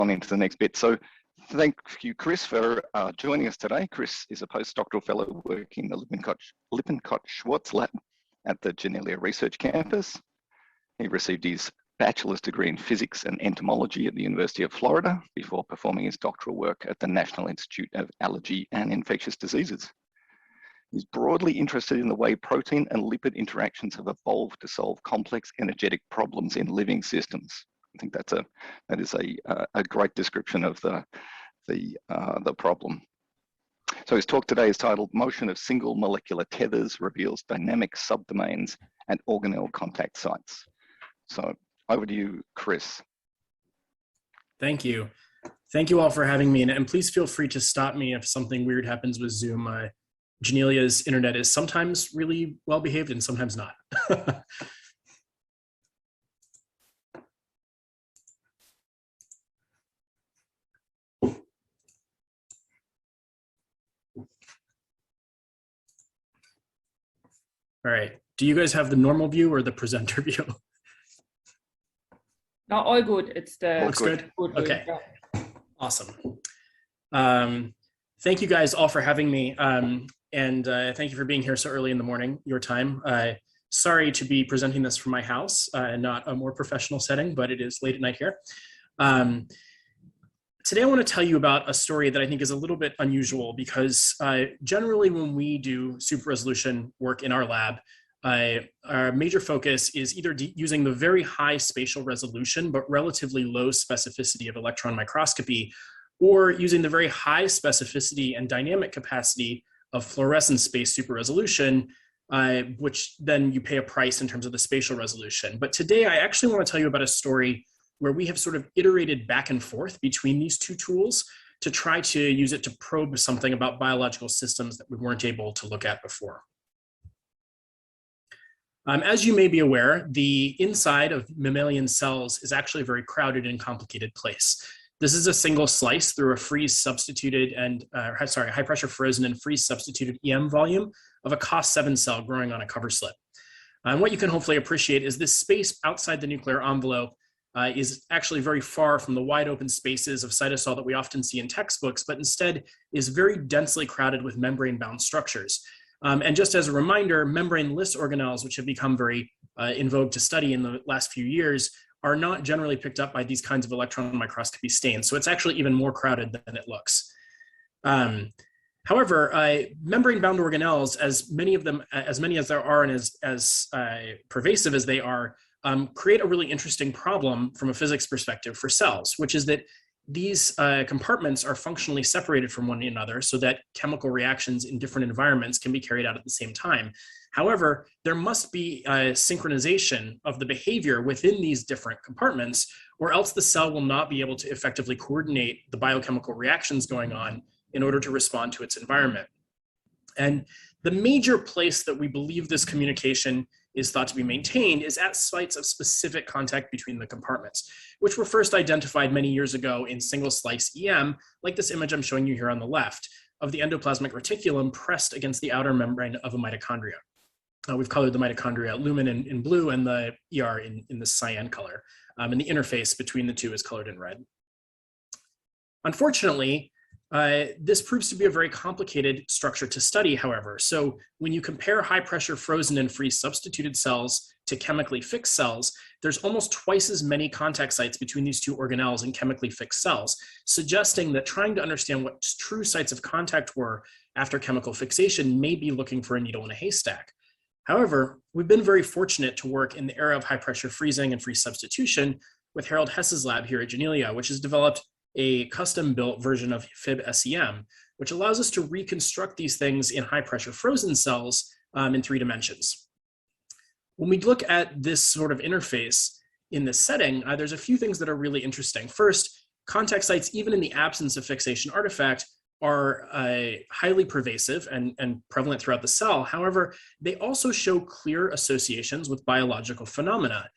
on into the next bit. So thank you, Chris, for joining us today. Chris is a postdoctoral fellow working in the Lippincott-Schwartz lab at the Janelia Research Campus. He received his bachelor's degree in physics and entomology at the University of Florida before performing his doctoral work at the National Institute of Allergy and Infectious Diseases. He's broadly interested in the way protein and lipid interactions have evolved to solve complex energetic problems in living systems. I think that is a great description of the problem. So his talk today is titled "Motion of Single Molecular Tethers Reveals Dynamic Subdomains and Organelle Contact Sites." So over to you, Chris. Thank you. Thank you all for having me. And please feel free to stop me if something weird happens with Zoom. Janelia's internet is sometimes really well behaved and sometimes not. All right. Do you guys have the normal view or the presenter view? No, all good. It's the looks good. Okay. Yeah. Awesome. Thank you guys all for having me. And thank you for being here so early in the morning, your time. Sorry to be presenting this from my house, not a more professional setting, but it is late at night here. Today I want to tell you about a story that I think is a little bit unusual because generally when we do super resolution work in our lab, our major focus is either using the very high spatial resolution but relatively low specificity of electron microscopy, or using the very high specificity and dynamic capacity of fluorescence space super resolution, which then you pay a price in terms of the spatial resolution. But today I actually want to tell you about a story where we have sort of iterated back and forth between these two tools to try to use it to probe something about biological systems that we weren't able to look at before. As you may be aware, the inside of mammalian cells is actually a very crowded and complicated place. This is a single slice through a freeze substituted and, high pressure frozen and freeze substituted EM volume of a COS7 cell growing on a cover slip. And what you can hopefully appreciate is this space outside the nuclear envelope is actually very far from the wide open spaces of cytosol that we often see in textbooks, but instead is very densely crowded with membrane-bound structures. And just as a reminder, membraneless organelles, which have become very in vogue to study in the last few years, are not generally picked up by these kinds of electron microscopy stains. So it's actually even more crowded than it looks. However, membrane-bound organelles, as many as there are and as pervasive as they are, create a really interesting problem from a physics perspective for cells, which is that these compartments are functionally separated from one another so that chemical reactions in different environments can be carried out at the same time. However, there must be a synchronization of the behavior within these different compartments, or else the cell will not be able to effectively coordinate the biochemical reactions going on in order to respond to its environment. And the major place that we believe this communication is thought to be maintained is at sites of specific contact between the compartments, which were first identified many years ago in single slice EM, like this image I'm showing you here on the left, of the endoplasmic reticulum pressed against the outer membrane of a mitochondria. We've colored the mitochondria lumen in blue and the ER in the cyan color. And the interface between the two is colored in red. Unfortunately, this proves to be a very complicated structure to study, however. So when you compare high pressure frozen and freeze substituted cells to chemically fixed cells, there's almost twice as many contact sites between these two organelles and chemically fixed cells, suggesting that trying to understand what true sites of contact were after chemical fixation may be looking for a needle in a haystack. However, we've been very fortunate to work in the era of high pressure freezing and freeze substitution with Harold Hess's lab here at Janelia, which has developed a custom-built version of FIB-SEM, which allows us to reconstruct these things in high-pressure frozen cells in 3 dimensions. When we look at this sort of interface in this setting, there's a few things that are really interesting. First, contact sites, even in the absence of fixation artifact, are highly pervasive and prevalent throughout the cell. However, they also show clear associations with biological phenomena,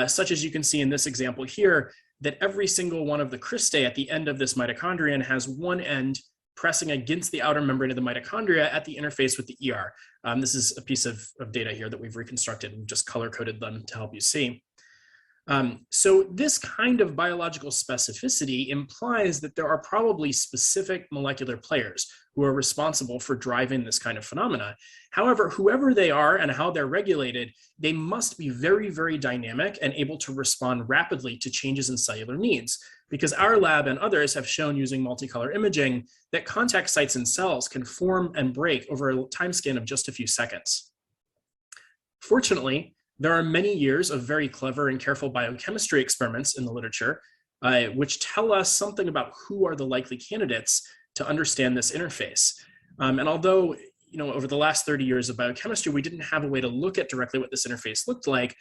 such as you can see in this example here, that every single one of the cristae at the end of this mitochondrion has one end pressing against the outer membrane of the mitochondria at the interface with the ER. This is a piece of data here that we've reconstructed and just color-coded them to help you see. So this kind of biological specificity implies that there are probably specific molecular players who are responsible for driving this kind of phenomena. However, whoever they are and how they're regulated, they must be very, very dynamic and able to respond rapidly to changes in cellular needs, because our lab and others have shown using multicolor imaging that contact sites in cells can form and break over a time span of just a few seconds. Fortunately, there are many years of very clever and careful biochemistry experiments in the literature, which tell us something about who are the likely candidates to understand this interface. And although, over the last 30 years of biochemistry, we didn't have a way to look at directly what this interface looked like,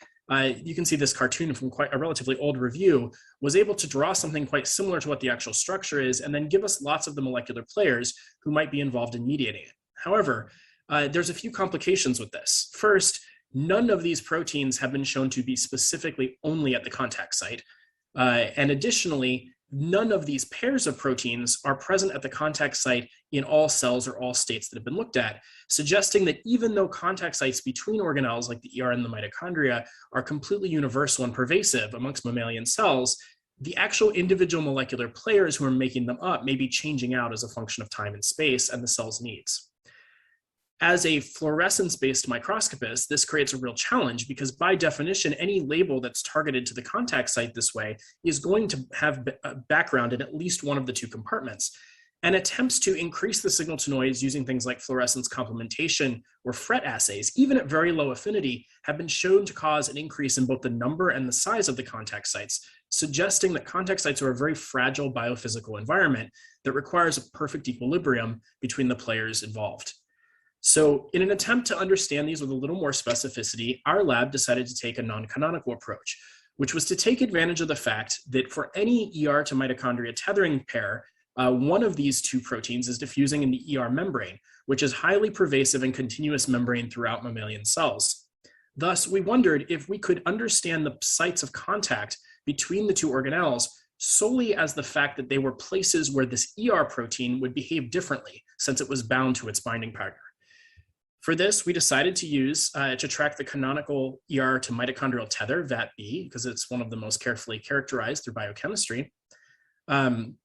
you can see this cartoon from quite a relatively old review was able to draw something quite similar to what the actual structure is, and then give us lots of the molecular players who might be involved in mediating it. However, there's a few complications with this. First, none of these proteins have been shown to be specifically only at the contact site. And additionally, none of these pairs of proteins are present at the contact site in all cells or all states that have been looked at, suggesting that even though contact sites between organelles like the ER and the mitochondria are completely universal and pervasive amongst mammalian cells, the actual individual molecular players who are making them up may be changing out as a function of time and space and the cell's needs. As a fluorescence-based microscopist, this creates a real challenge because by definition, any label that's targeted to the contact site this way is going to have a background in at least one of the two compartments. And attempts to increase the signal to noise using things like fluorescence complementation or FRET assays, even at very low affinity, have been shown to cause an increase in both the number and the size of the contact sites, suggesting that contact sites are a very fragile biophysical environment that requires a perfect equilibrium between the players involved. So in an attempt to understand these with a little more specificity, our lab decided to take a non-canonical approach, which was to take advantage of the fact that for any ER to mitochondria tethering pair, one of these two proteins is diffusing in the ER membrane, which is highly pervasive and continuous membrane throughout mammalian cells. Thus, we wondered if we could understand the sites of contact between the two organelles solely as the fact that they were places where this ER protein would behave differently since it was bound to its binding partner. For this, we decided to use to track the canonical ER to mitochondrial tether, VAT-B, because it's one of the most carefully characterized through biochemistry. And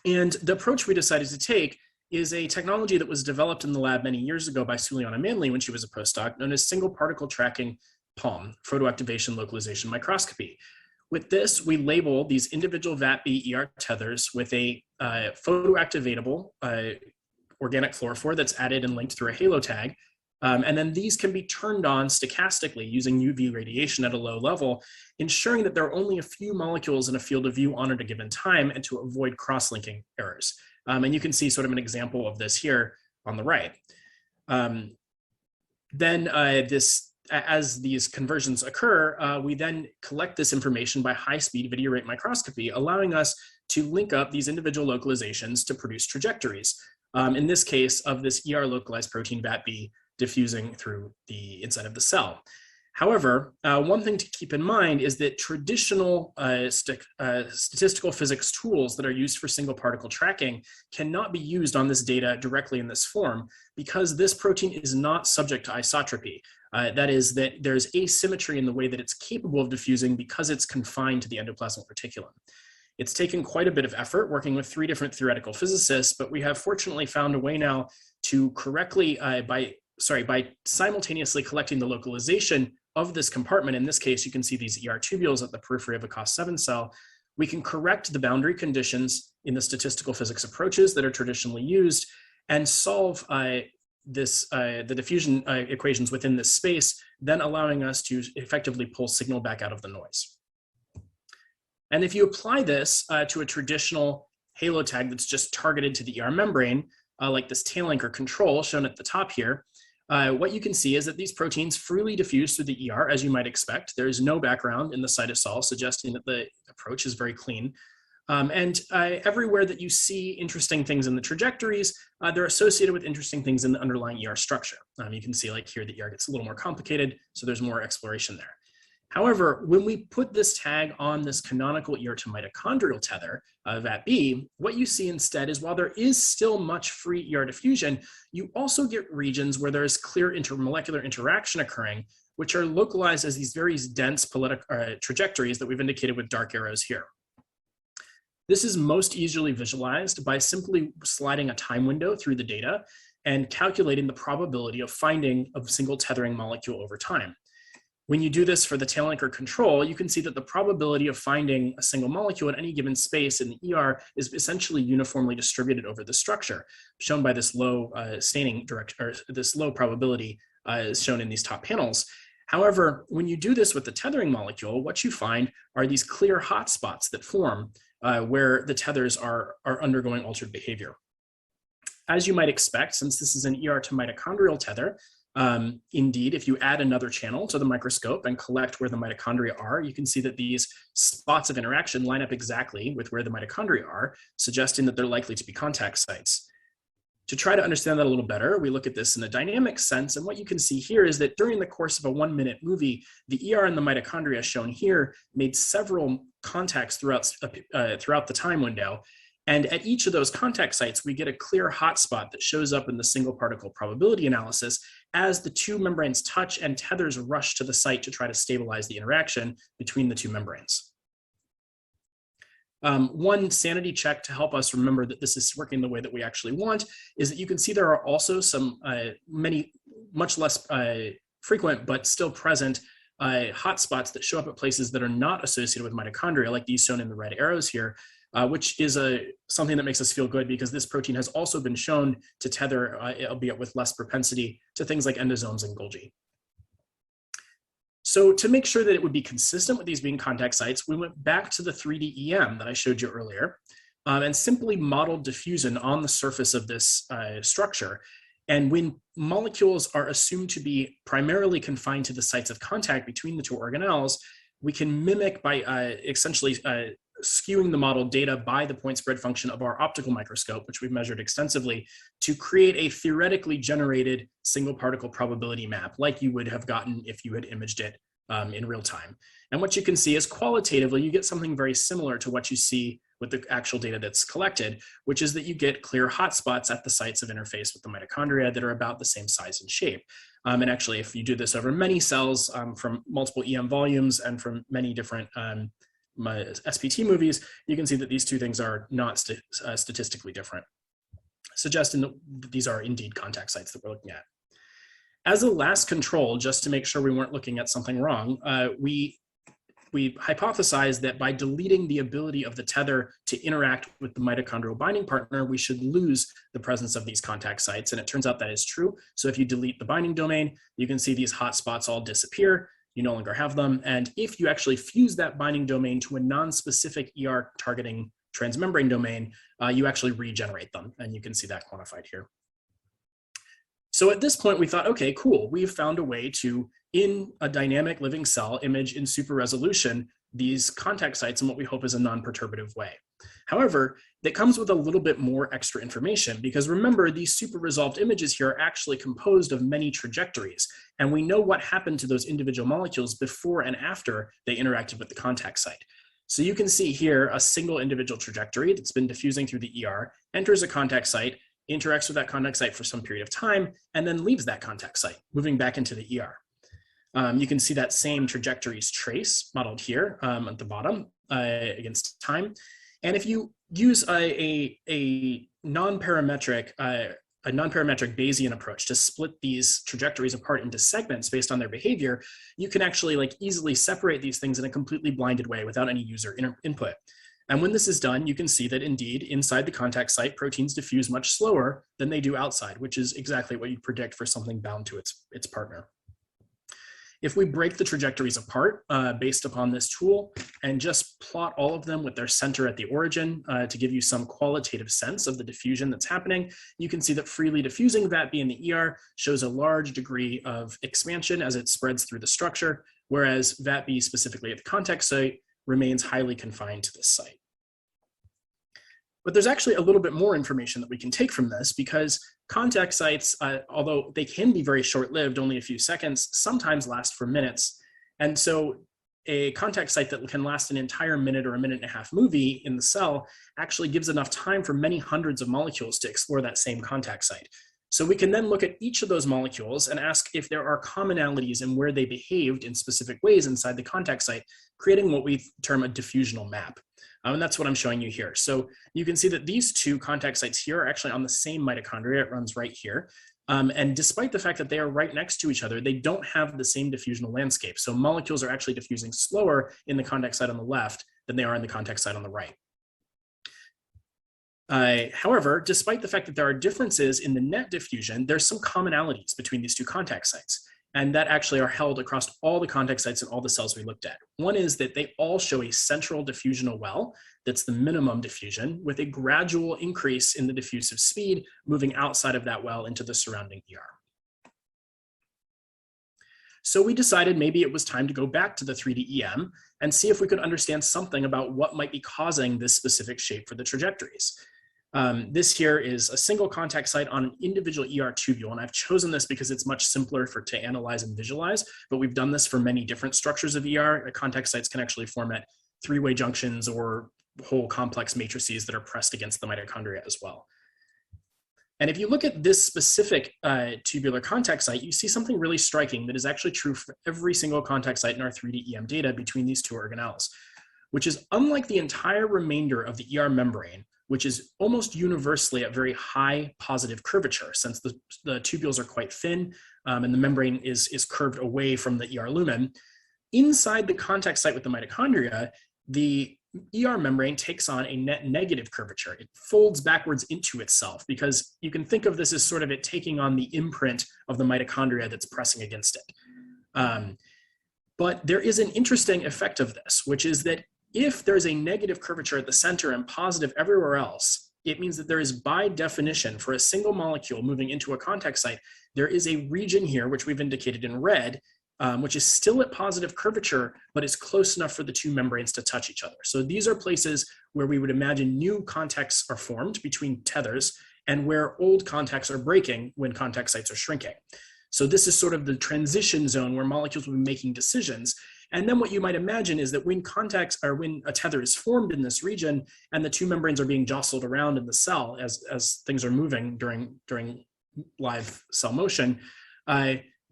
the approach we decided to take is a technology that was developed in the lab many years ago by Suliana Manley when she was a postdoc, known as single particle tracking PALM, photoactivation localization microscopy. With this, we label these individual VAT-B ER tethers with a photoactivatable organic fluorophore that's added and linked through a halo tag. And then these can be turned on stochastically using UV radiation at a low level, ensuring that there are only a few molecules in a field of view on at a given time and to avoid cross-linking errors. And you can see sort of an example of this here on the right. As these conversions occur, we then collect this information by high-speed video rate microscopy, allowing us to link up these individual localizations to produce trajectories. In this case, of this ER localized protein VAT-B diffusing through the inside of the cell. However, one thing to keep in mind is that traditional statistical physics tools that are used for single particle tracking cannot be used on this data directly in this form because this protein is not subject to isotropy. That is, that there's asymmetry in the way that it's capable of diffusing because it's confined to the endoplasmic reticulum. It's taken quite a bit of effort working with 3 different theoretical physicists, but we have fortunately found a way now to correctly, by simultaneously collecting the localization of this compartment. In this case, you can see these ER tubules at the periphery of a COS7 cell. We can correct the boundary conditions in the statistical physics approaches that are traditionally used and solve the diffusion equations within this space, then allowing us to effectively pull signal back out of the noise. And if you apply this to a traditional halo tag that's just targeted to the ER membrane, like this tail anchor control shown at the top here, what you can see is that these proteins freely diffuse through the ER, as you might expect. There is no background in the cytosol, suggesting that the approach is very clean. Everywhere that you see interesting things in the trajectories, they're associated with interesting things in the underlying ER structure. You can see like here the ER gets a little more complicated, so there's more exploration there. However, when we put this tag on this canonical ER to mitochondrial tether, VAT-B, what you see instead is while there is still much free ER diffusion, you also get regions where there is clear intermolecular interaction occurring, which are localized as these very dense trajectories that we've indicated with dark arrows here. This is most easily visualized by simply sliding a time window through the data and calculating the probability of finding a single tethering molecule over time. When you do this for the tail anchor control, you can see that the probability of finding a single molecule in any given space in the ER is essentially uniformly distributed over the structure, shown by this low staining or this low probability is shown in these top panels. However, when you do this with the tethering molecule, what you find are these clear hotspots that form where the tethers are undergoing altered behavior. As you might expect, since this is an ER to mitochondrial tether, indeed, if you add another channel to the microscope and collect where the mitochondria are, you can see that these spots of interaction line up exactly with where the mitochondria are, suggesting that they're likely to be contact sites. To try to understand that a little better, we look at this in a dynamic sense, and what you can see here is that during the course of a 1-minute movie, the ER and the mitochondria shown here made several contacts throughout the time window. And at each of those contact sites, we get a clear hotspot that shows up in the single particle probability analysis as the two membranes touch and tethers rush to the site to try to stabilize the interaction between the two membranes. One sanity check to help us remember that this is working the way that we actually want is that you can see there are also some much less frequent but still present hotspots that show up at places that are not associated with mitochondria, like these shown in the red arrows here, which is something that makes us feel good because this protein has also been shown to tether, albeit with less propensity, to things like endosomes and Golgi. So to make sure that it would be consistent with these being contact sites, we went back to the 3D EM that I showed you earlier and simply modeled diffusion on the surface of this structure. And when molecules are assumed to be primarily confined to the sites of contact between the two organelles, we can mimic by essentially skewing the model data by the point spread function of our optical microscope, which we've measured extensively, to create a theoretically generated single particle probability map like you would have gotten if you had imaged it in real time. And what you can see is qualitatively, you get something very similar to what you see with the actual data that's collected, which is that you get clear hotspots at the sites of interface with the mitochondria that are about the same size and shape. And actually, if you do this over many cells from multiple EM volumes and from many different SPT movies, you can see that these two things are not statistically different, suggesting that these are indeed contact sites that we're looking at. As a last control, just to make sure we weren't looking at something wrong, we hypothesized that by deleting the ability of the tether to interact with the mitochondrial binding partner, we should lose the presence of these contact sites. And it turns out that is true. So if you delete the binding domain, you can see these hotspots all disappear. You no longer have them. And if you actually fuse that binding domain to a non-specific ER targeting transmembrane domain, you actually regenerate them. And you can see that quantified here. So at this point, we thought, okay, cool. We've found a way to, in a dynamic living cell, image in super resolution these contact sites in what we hope is a non-perturbative way. However, that comes with a little bit more extra information because remember, these super resolved images here are actually composed of many trajectories. And we know what happened to those individual molecules before and after they interacted with the contact site. So you can see here a single individual trajectory that's been diffusing through the ER, enters a contact site, interacts with that contact site for some period of time, and then leaves that contact site, moving back into the ER. You can see that same trajectories trace modeled here at the bottom against time. And if you use a non-parametric Bayesian approach to split these trajectories apart into segments based on their behavior, you can actually easily separate these things in a completely blinded way without any user input. And when this is done, you can see that indeed inside the contact site, proteins diffuse much slower than they do outside, which is exactly what you'd predict for something bound to its partner. If we break the trajectories apart based upon this tool and just plot all of them with their center at the origin to give you some qualitative sense of the diffusion that's happening, you can see that freely diffusing VATB in the ER shows a large degree of expansion as it spreads through the structure, whereas VATB specifically at the contact site remains highly confined to this site. But there's actually a little bit more information that we can take from this because contact sites, although they can be very short-lived, only a few seconds, sometimes last for minutes. And so a contact site that can last an entire minute or a minute and a half movie in the cell actually gives enough time for many hundreds of molecules to explore that same contact site. So we can then look at each of those molecules and ask if there are commonalities in where they behaved in specific ways inside the contact site, creating what we term a diffusional map. And that's what I'm showing you here. So you can see that these two contact sites here are actually on the same mitochondria. It runs right here. And despite the fact that they are right next to each other, they don't have the same diffusional landscape. So molecules are actually diffusing slower in the contact site on the left than they are in the contact site on the right. However, despite the fact that there are differences in the net diffusion, there's some commonalities between these two contact sites, and that actually are held across all the contact sites and all the cells we looked at. One is that they all show a central diffusional well that's the minimum diffusion, with a gradual increase in the diffusive speed moving outside of that well into the surrounding ER. So we decided maybe it was time to go back to the 3D EM and see if we could understand something about what might be causing this specific shape for the trajectories. This here is a single contact site on an individual ER tubule, and I've chosen this because it's much simpler to analyze and visualize, but we've done this for many different structures of ER. Contact sites can actually form at three-way junctions or whole complex matrices that are pressed against the mitochondria as well. And if you look at this specific tubular contact site, you see something really striking that is actually true for every single contact site in our 3D EM data between these two organelles, which is unlike the entire remainder of the ER membrane, which is almost universally at very high positive curvature, since the tubules are quite thin and the membrane is curved away from the ER lumen. Inside the contact site with the mitochondria, the ER membrane takes on a net negative curvature. It folds backwards into itself, because you can think of this as sort of it taking on the imprint of the mitochondria that's pressing against it. But there is an interesting effect of this, which is that if there's a negative curvature at the center and positive everywhere else, it means that there is, by definition, for a single molecule moving into a contact site, there is a region here, which we've indicated in red, which is still at positive curvature, but is close enough for the two membranes to touch each other. So these are places where we would imagine new contacts are formed between tethers and where old contacts are breaking when contact sites are shrinking. So this is sort of the transition zone where molecules will be making decisions. And then what you might imagine is that when a tether is formed in this region and the two membranes are being jostled around in the cell as things are moving during live cell motion,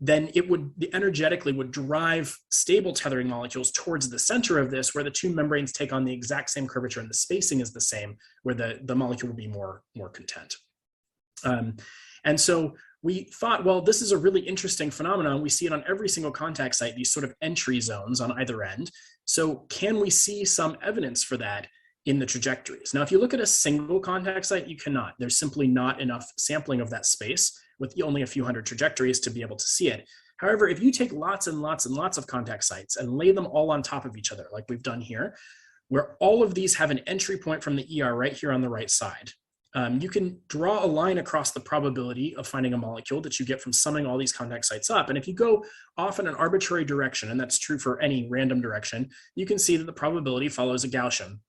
then it would energetically drive stable tethering molecules towards the center of this, where the two membranes take on the exact same curvature and the spacing is the same, where the molecule will be more content. And so we thought, well, this is a really interesting phenomenon. We see it on every single contact site, these sort of entry zones on either end. So can we see some evidence for that in the trajectories? Now, if you look at a single contact site, you cannot. There's simply not enough sampling of that space with only a few hundred trajectories to be able to see it. However, if you take lots and lots and lots of contact sites and lay them all on top of each other, like we've done here, where all of these have an entry point from the ER right here on the right side, you can draw a line across the probability of finding a molecule that you get from summing all these contact sites up. And if you go off in an arbitrary direction, and that's true for any random direction, you can see that the probability follows a Gaussian,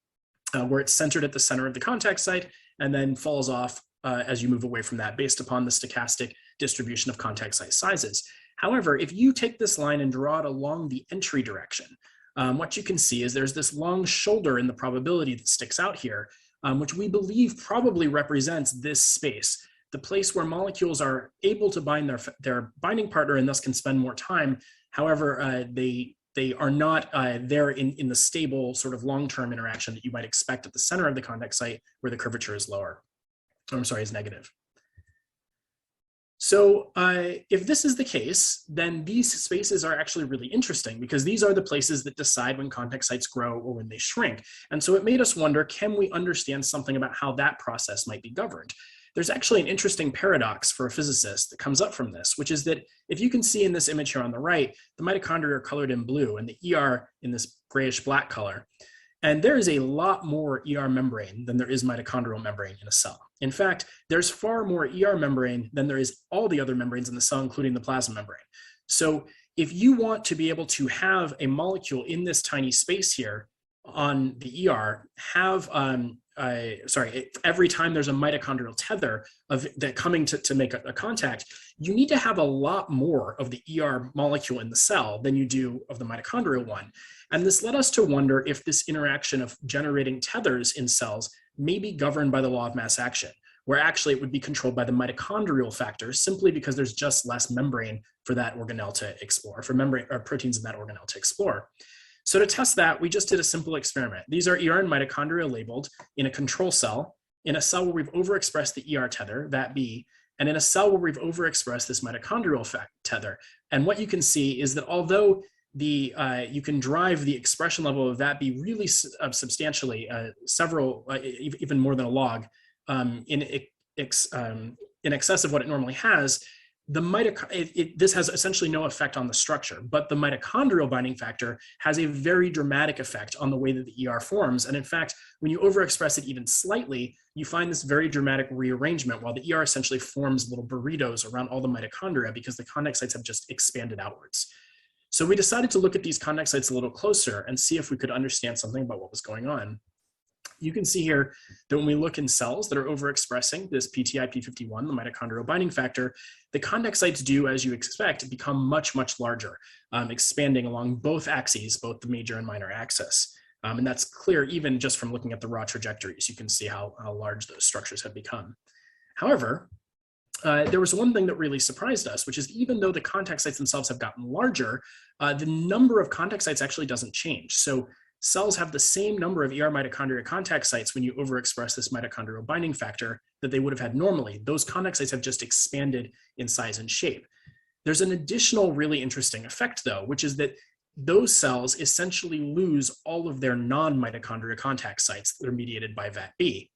where it's centered at the center of the contact site and then falls off as you move away from that based upon the stochastic distribution of contact site sizes. However, if you take this line and draw it along the entry direction, what you can see is there's this long shoulder in the probability that sticks out here, which we believe probably represents this space, the place where molecules are able to bind their binding partner and thus can spend more time. However, they are not there in the stable sort of long-term interaction that you might expect at the center of the contact site where the curvature is lower. Is negative. So if this is the case, then these spaces are actually really interesting, because these are the places that decide when contact sites grow or when they shrink. And so it made us wonder, can we understand something about how that process might be governed? There's actually an interesting paradox for a physicist that comes up from this, which is that if you can see in this image here on the right, the mitochondria are colored in blue and the ER in this grayish black color. And there is a lot more ER membrane than there is mitochondrial membrane in a cell. In fact, there's far more ER membrane than there is all the other membranes in the cell, including the plasma membrane. So if you want to be able to have a molecule in this tiny space here on the ER have, every time there's a mitochondrial tether that coming to make a contact, you need to have a lot more of the ER molecule in the cell than you do of the mitochondrial one. And this led us to wonder if this interaction of generating tethers in cells may be governed by the law of mass action, where actually it would be controlled by the mitochondrial factor simply because there's just less membrane for that organelle to explore, for membrane or proteins in that organelle to explore. So to test that, we just did a simple experiment. These are ER and mitochondria labeled in a control cell, in a cell where we've overexpressed the ER tether, VAT-B, and in a cell where we've overexpressed this mitochondrial tether. And what you can see is that although you can drive the expression level of VAT-B really substantially, even more than a log, in excess of what it normally has, this has essentially no effect on the structure, but the mitochondrial binding factor has a very dramatic effect on the way that the ER forms. And in fact, when you overexpress it even slightly, you find this very dramatic rearrangement while the ER essentially forms little burritos around all the mitochondria because the contact sites have just expanded outwards. So we decided to look at these contact sites a little closer and see if we could understand something about what was going on. You can see here that when we look in cells that are overexpressing this PTI-P51, the mitochondrial binding factor, the contact sites do, as you expect, become much, much larger, expanding along both axes, both the major and minor axis. And that's clear even just from looking at the raw trajectories. You can see how large those structures have become. However, there was one thing that really surprised us, which is even though the contact sites themselves have gotten larger, the number of contact sites actually doesn't change. So cells have the same number of ER mitochondria contact sites when you overexpress this mitochondrial binding factor that they would have had normally. Those contact sites have just expanded in size and shape. There's an additional really interesting effect though, which is that those cells essentially lose all of their non-mitochondria contact sites that are mediated by VAT-B.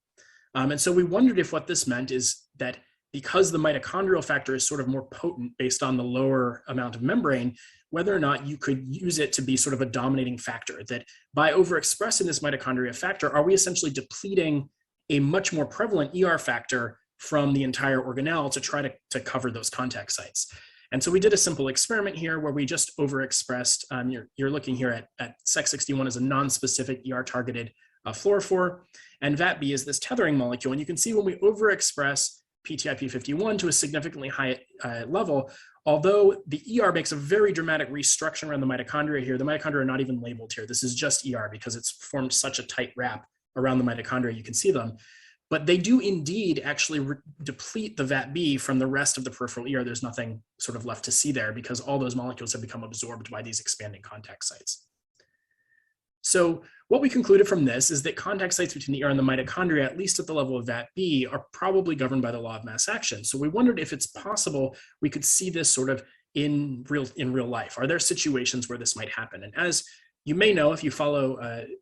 And so we wondered if what this meant is that because the mitochondrial factor is sort of more potent based on the lower amount of membrane, whether or not you could use it to be sort of a dominating factor, that by overexpressing this mitochondria factor, are we essentially depleting a much more prevalent ER factor from the entire organelle to try to cover those contact sites? And so we did a simple experiment here where we just overexpressed, you're looking here at Sec61 as a non-specific ER-targeted fluorophore, and VAT-B is this tethering molecule. And you can see when we overexpress PTI-P51 to a significantly high level, although the ER makes a very dramatic restructuring around the mitochondria here, the mitochondria are not even labeled here. This is just ER because it's formed such a tight wrap around the mitochondria, you can see them. But they do indeed actually deplete the VAT-B from the rest of the peripheral ER. There's nothing sort of left to see there because all those molecules have become absorbed by these expanding contact sites. So what we concluded from this is that contact sites between the ER and the mitochondria, at least at the level of VAT-B, are probably governed by the law of mass action. So we wondered if it's possible we could see this sort of in real life. Are there situations where this might happen? And as you may know, if you follow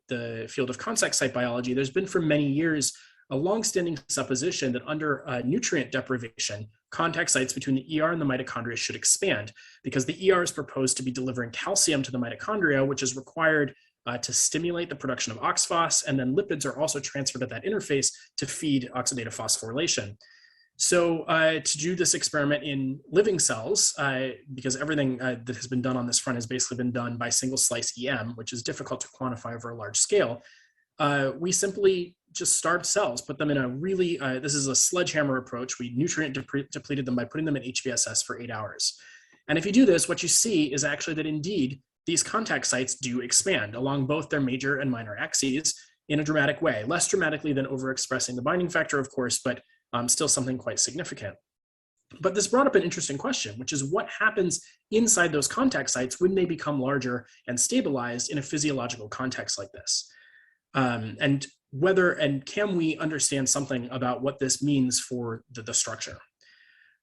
the field of contact site biology, there's been for many years a longstanding supposition that under nutrient deprivation, contact sites between the ER and the mitochondria should expand because the ER is proposed to be delivering calcium to the mitochondria, which is required to stimulate the production of OXPHOS, and then lipids are also transferred at that interface to feed oxidative phosphorylation. So to do this experiment in living cells, because everything that has been done on this front has basically been done by single slice EM, which is difficult to quantify over a large scale, we simply just starved cells, put them in a really, this is a sledgehammer approach. We nutrient depleted them by putting them in HBSS for 8 hours. And if you do this, what you see is actually that indeed, these contact sites do expand along both their major and minor axes in a dramatic way, less dramatically than overexpressing the binding factor, of course, but still something quite significant. But this brought up an interesting question, which is what happens inside those contact sites when they become larger and stabilized in a physiological context like this? And can we understand something about what this means for the structure?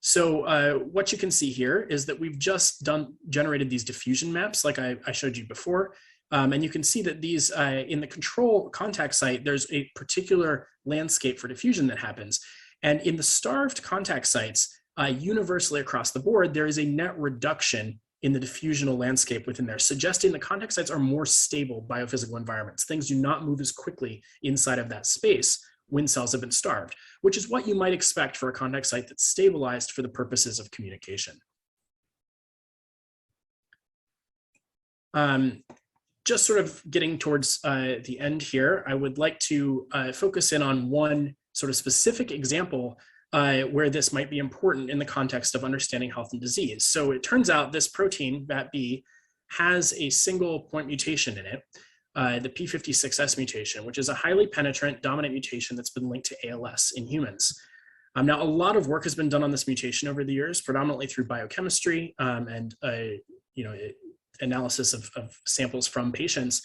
So what you can see here is that we've just generated these diffusion maps like I showed you before. And you can see that these in the control contact site, there's a particular landscape for diffusion that happens. And in the starved contact sites, universally across the board, there is a net reduction in the diffusional landscape within there, suggesting the contact sites are more stable biophysical environments. Things do not move as quickly inside of that space when cells have been starved, which is what you might expect for a contact site that's stabilized for the purposes of communication. Just sort of getting towards the end here, I would like to focus in on one sort of specific example where this might be important in the context of understanding health and disease. So it turns out this protein, VAT-B, has a single point mutation in it, the P56S mutation, which is a highly penetrant dominant mutation that's been linked to ALS in humans. Now, a lot of work has been done on this mutation over the years, predominantly through biochemistry and analysis of samples from patients.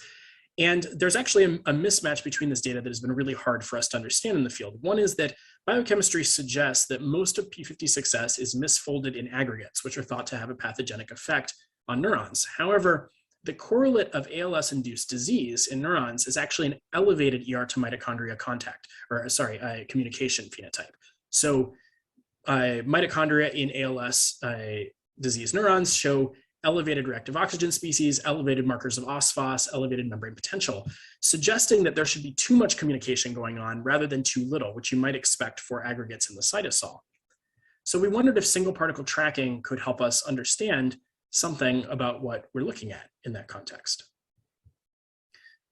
And there's actually a mismatch between this data that has been really hard for us to understand in the field. One is that biochemistry suggests that most of P56S is misfolded in aggregates, which are thought to have a pathogenic effect on neurons. However, the correlate of ALS-induced disease in neurons is actually an elevated ER to mitochondria communication phenotype. So mitochondria in ALS disease neurons show elevated reactive oxygen species, elevated markers of OSPHOS, elevated membrane potential, suggesting that there should be too much communication going on rather than too little, which you might expect for aggregates in the cytosol. So we wondered if single particle tracking could help us understand something about what we're looking at in that context.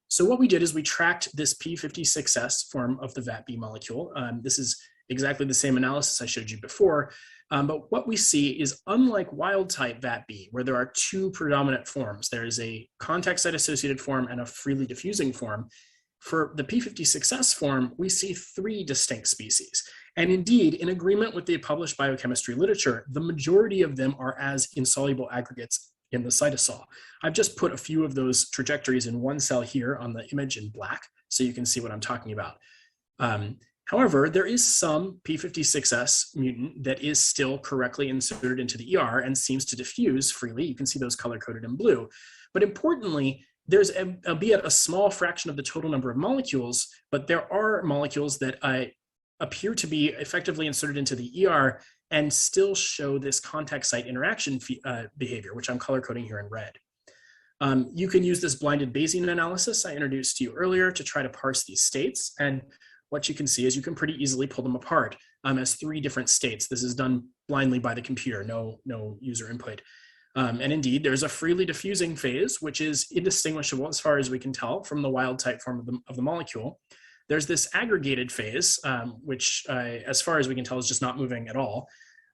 So what we did is we tracked this P56S form of the VAT-B molecule. This is exactly the same analysis I showed you before, but what we see is, unlike wild type VAT-B, where there are two predominant forms, there is a contact site associated form and a freely diffusing form. For the P56S form, we see three distinct species. And indeed, in agreement with the published biochemistry literature, the majority of them are as insoluble aggregates in the cytosol. I've just put a few of those trajectories in one cell here on the image in black, so you can see what I'm talking about. However, there is some P56S mutant that is still correctly inserted into the ER and seems to diffuse freely. You can see those color-coded in blue. But importantly, there's, albeit a small fraction of the total number of molecules, but there are molecules that appear to be effectively inserted into the ER and still show this contact site interaction behavior, which I'm color-coding here in red. You can use this blinded Bayesian analysis I introduced to you earlier to try to parse these states. And what you can see is you can pretty easily pull them apart as three different states. This is done blindly by the computer, no user input. And indeed, there's a freely diffusing phase, which is indistinguishable as far as we can tell from the wild type form of the molecule. There's this aggregated phase, which as far as we can tell is just not moving at all.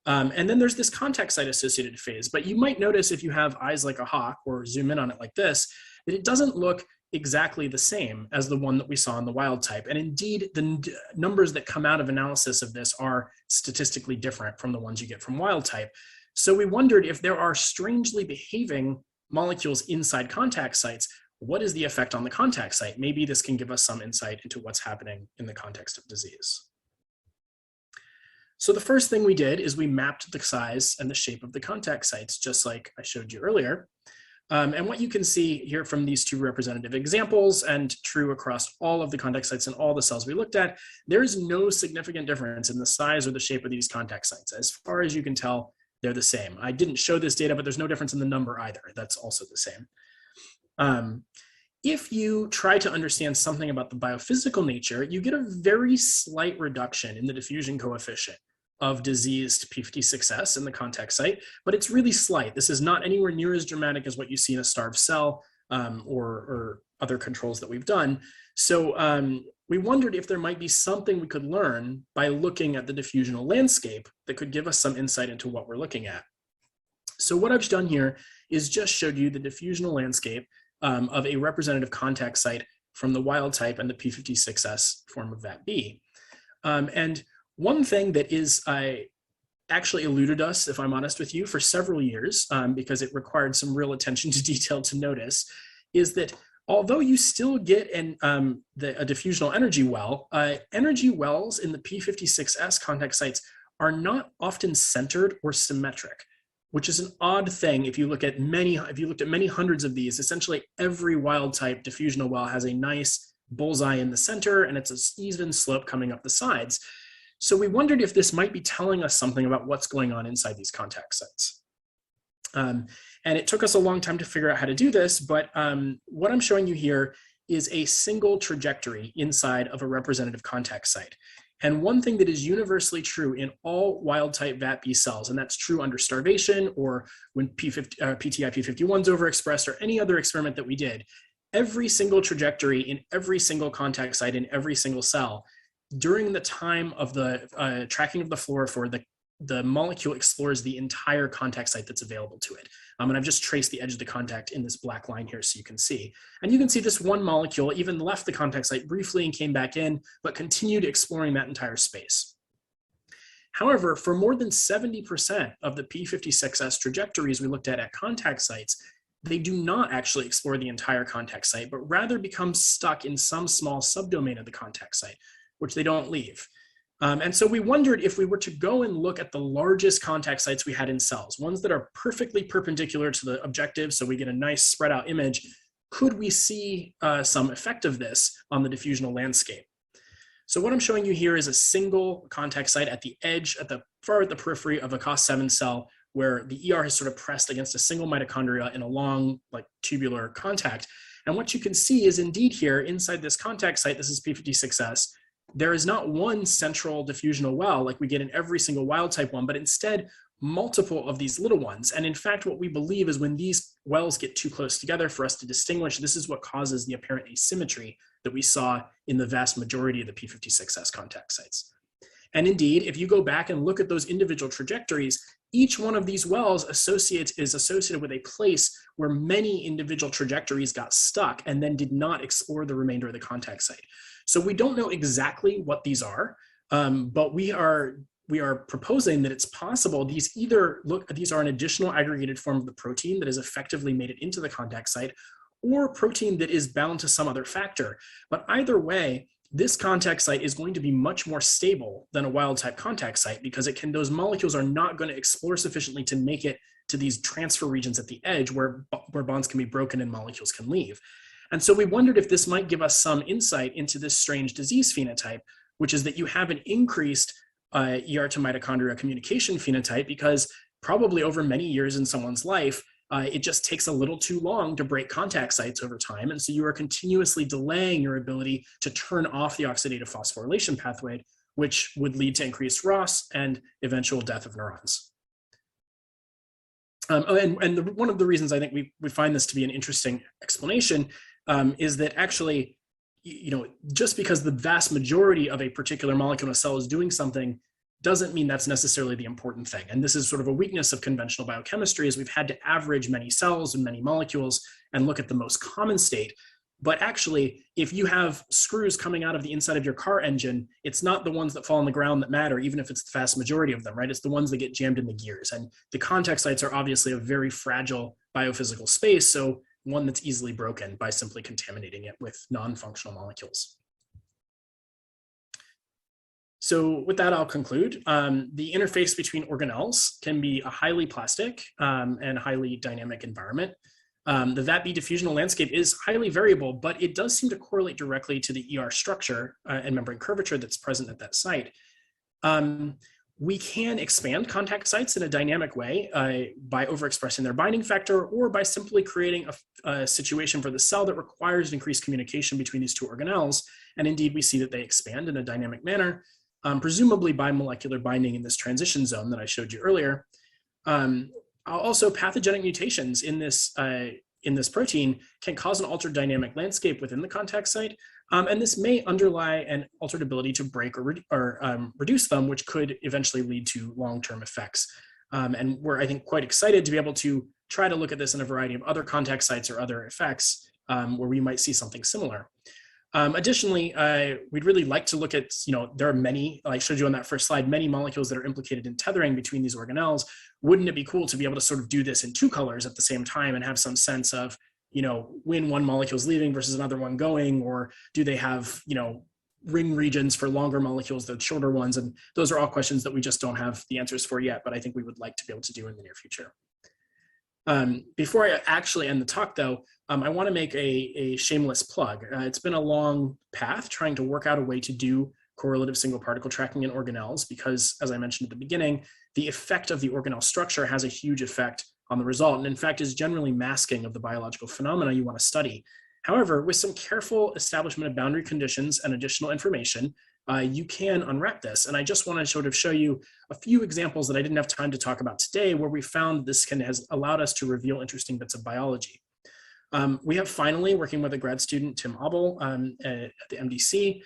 And then there's this contact site associated phase. But you might notice if you have eyes like a hawk or zoom in on it like this, that it doesn't look exactly the same as the one that we saw in the wild type. And indeed, the numbers that come out of analysis of this are statistically different from the ones you get from wild type. So we wondered if there are strangely behaving molecules inside contact sites, what is the effect on the contact site? Maybe this can give us some insight into what's happening in the context of disease. So the first thing we did is we mapped the size and the shape of the contact sites, just like I showed you earlier. And what you can see here from these two representative examples, and true across all of the contact sites and all the cells we looked at, there is no significant difference in the size or the shape of these contact sites. As far as you can tell, they're the same. I didn't show this data, but there's no difference in the number either. That's also the same. If you try to understand something about the biophysical nature, you get a very slight reduction in the diffusion coefficient of diseased P56S in the contact site, but it's really slight. This is not anywhere near as dramatic as what you see in a starved cell or other controls that we've done. So we wondered if there might be something we could learn by looking at the diffusional landscape that could give us some insight into what we're looking at. So what I've done here is just showed you the diffusional landscape of a representative contact site from the wild type and the P56S form of VAT-B. And one thing that is actually eluded us, if I'm honest with you, for several years, because it required some real attention to detail to notice, is that although you still get a diffusional energy well, energy wells in the P56S contact sites are not often centered or symmetric, which is an odd thing. If you looked at many hundreds of these, essentially every wild type diffusional well has a nice bullseye in the center, and it's an even slope coming up the sides. So we wondered if this might be telling us something about what's going on inside these contact sites. And it took us a long time to figure out how to do this, but what I'm showing you here is a single trajectory inside of a representative contact site. And one thing that is universally true in all wild type VAT-B cells, and that's true under starvation or when PTI-P51 is overexpressed or any other experiment that we did, every single trajectory in every single contact site in every single cell during the time of the tracking of the fluorophore, the molecule explores the entire contact site that's available to it. And I've just traced the edge of the contact in this black line here so you can see. And you can see this one molecule even left the contact site briefly and came back in, but continued exploring that entire space. However, for more than 70% of the P56S trajectories we looked at contact sites, they do not actually explore the entire contact site, but rather become stuck in some small subdomain of the contact site, which they don't leave. And so we wondered if we were to go and look at the largest contact sites we had in cells, ones that are perfectly perpendicular to the objective, so we get a nice spread out image, could we see some effect of this on the diffusional landscape? So what I'm showing you here is a single contact site at the edge, far at the periphery of a COS7 cell, where the ER has sort of pressed against a single mitochondria in a long, like, tubular contact. And what you can see is indeed here inside this contact site, this is P56S, there is not one central diffusional well like we get in every single wild type one, but instead multiple of these little ones. And in fact, what we believe is when these wells get too close together for us to distinguish, this is what causes the apparent asymmetry that we saw in the vast majority of the P56S contact sites. And indeed, if you go back and look at those individual trajectories, each one of these wells is associated with a place where many individual trajectories got stuck and then did not explore the remainder of the contact site. So we don't know exactly what these are, but we are proposing that it's possible these are an additional aggregated form of the protein that has effectively made it into the contact site, or protein that is bound to some other factor. But either way, this contact site is going to be much more stable than a wild type contact site because those molecules are not going to explore sufficiently to make it to these transfer regions at the edge where bonds can be broken and molecules can leave. And so we wondered if this might give us some insight into this strange disease phenotype, which is that you have an increased ER to mitochondria communication phenotype because probably over many years in someone's life, it just takes a little too long to break contact sites over time. And so you are continuously delaying your ability to turn off the oxidative phosphorylation pathway, which would lead to increased ROS and eventual death of neurons. One of the reasons I think we find this to be an interesting explanation is that actually, just because the vast majority of a particular molecule in a cell is doing something doesn't mean that's necessarily the important thing. And this is sort of a weakness of conventional biochemistry, is we've had to average many cells and many molecules and look at the most common state. But actually, if you have screws coming out of the inside of your car engine, it's not the ones that fall on the ground that matter, even if it's the vast majority of them, right? It's the ones that get jammed in the gears. And the contact sites are obviously a very fragile biophysical space, so one that's easily broken by simply contaminating it with non-functional molecules. So with that, I'll conclude. The interface between organelles can be a highly plastic and highly dynamic environment. The VAT-B diffusional landscape is highly variable, but it does seem to correlate directly to the ER structure and membrane curvature that's present at that site. We can expand contact sites in a dynamic way by overexpressing their binding factor or by simply creating a situation for the cell that requires increased communication between these two organelles. And indeed, we see that they expand in a dynamic manner, presumably by molecular binding in this transition zone that I showed you earlier. Also, pathogenic mutations in this protein can cause an altered dynamic landscape within the contact site, and this may underlie an altered ability to break or reduce them, which could eventually lead to long-term effects. And we're, I think, quite excited to be able to try to look at this in a variety of other contact sites or other effects where we might see something similar. Additionally, we'd really like to look at, there are many, like I showed you on that first slide, many molecules that are implicated in tethering between these organelles. Wouldn't it be cool to be able to sort of do this in two colors at the same time and have some sense of, when one molecule is leaving versus another one going, or do they have, ring regions for longer molecules than shorter ones? And those are all questions that we just don't have the answers for yet, but I think we would like to be able to do in the near future. Before I actually end the talk, though, I want to make a shameless plug. It's been a long path trying to work out a way to do correlative single particle tracking in organelles because, as I mentioned at the beginning, the effect of the organelle structure has a huge effect on the result, and in fact is generally masking of the biological phenomena you want to study. However, with some careful establishment of boundary conditions and additional information, you can unwrap this. And I just want to sort of show you a few examples that I didn't have time to talk about today where we found this has allowed us to reveal interesting bits of biology. We have finally, working with a grad student, Tim Abel, at the MDC,